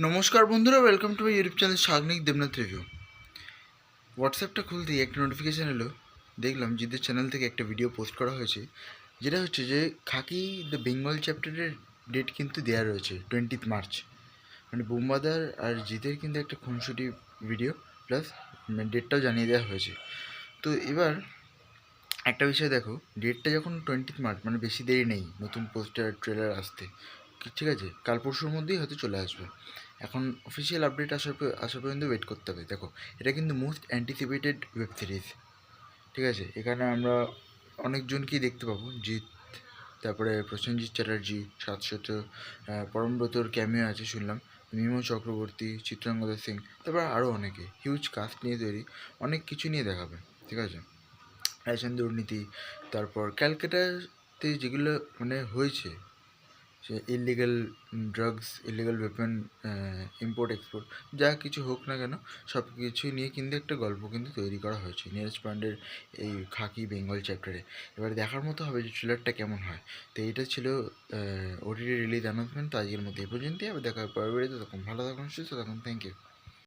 নমস্কার বন্ধুরা, welcome to my YouTube channel Sagnik Debnath review. হোয়াটসঅ্যাপটা খুলতেই একটা নোটিফিকেশান এলো, দেখলাম জিদের চ্যানেল থেকে একটা ভিডিও পোস্ট করা হয়েছে, যেটা হচ্ছে যে খাকি দ্য বেঙ্গল চ্যাপ্টারের ডেট কিন্তু দেওয়া রয়েছে 20 মার্চ। মানে বুম্বাদার আর জিদের কিন্তু একটা খুনসুটি ভিডিও প্লাস ডেটটাও জানিয়ে দেওয়া হয়েছে। তো এবার একটা বিষয় দেখো, ডেটটা যখন 20 মার্চ, মানে বেশি দেরি নেই নতুন পোস্টার ট্রেলার আসতে, ঠিক আছে, কাল পরশুর মধ্যেই হয়তো চলে আসবে। এখন অফিসিয়াল আপডেট আসা পর্যন্ত ওয়েট করতে হবে। দেখো, এটা কিন্তু মোস্ট অ্যান্টিসিপেটেড ওয়েব সিরিজ, ঠিক আছে। এখানে আমরা অনেকজনকেই দেখতে পাবো, জিৎ, তারপরে প্রসেনজিৎ চ্যাটার্জি, শাশ্বত, পরমব্রতর ক্যামিও আছে শুনলাম, মিমো চক্রবর্তী, চিত্রাঙ্গদা সিং, তারপর আরও অনেকে, হিউজ কাস্ট নিয়ে তৈরি, অনেক কিছু নিয়ে দেখাবে, ঠিক আছে। রেশন দুর্নীতি, তারপর ক্যালকাটাতে যেগুলো মানে হয়েছে, সে illegal drugs, illegal weapon, import export, যা কিছু হোক না কেন, সব কিছু নিয়ে কিন্তু একটা গল্প কিন্তু তৈরি করা হয়েছে নীরজ পান্ডের এই খাকি বেঙ্গল চ্যাপ্টারে। এবার দেখার মতো হবে যে ট্রেলারটা কেমন হয়। তো এইটা ছিল ওটিটি রিলিজ অ্যানাউন্সমেন্ট। তো আজকের মধ্যে এই পর্যন্তই, আবার দেখা হবে পরবর্তীতে। তখন ভালো থাকুন, সুস্থ থাকুন, থ্যাংক ইউ।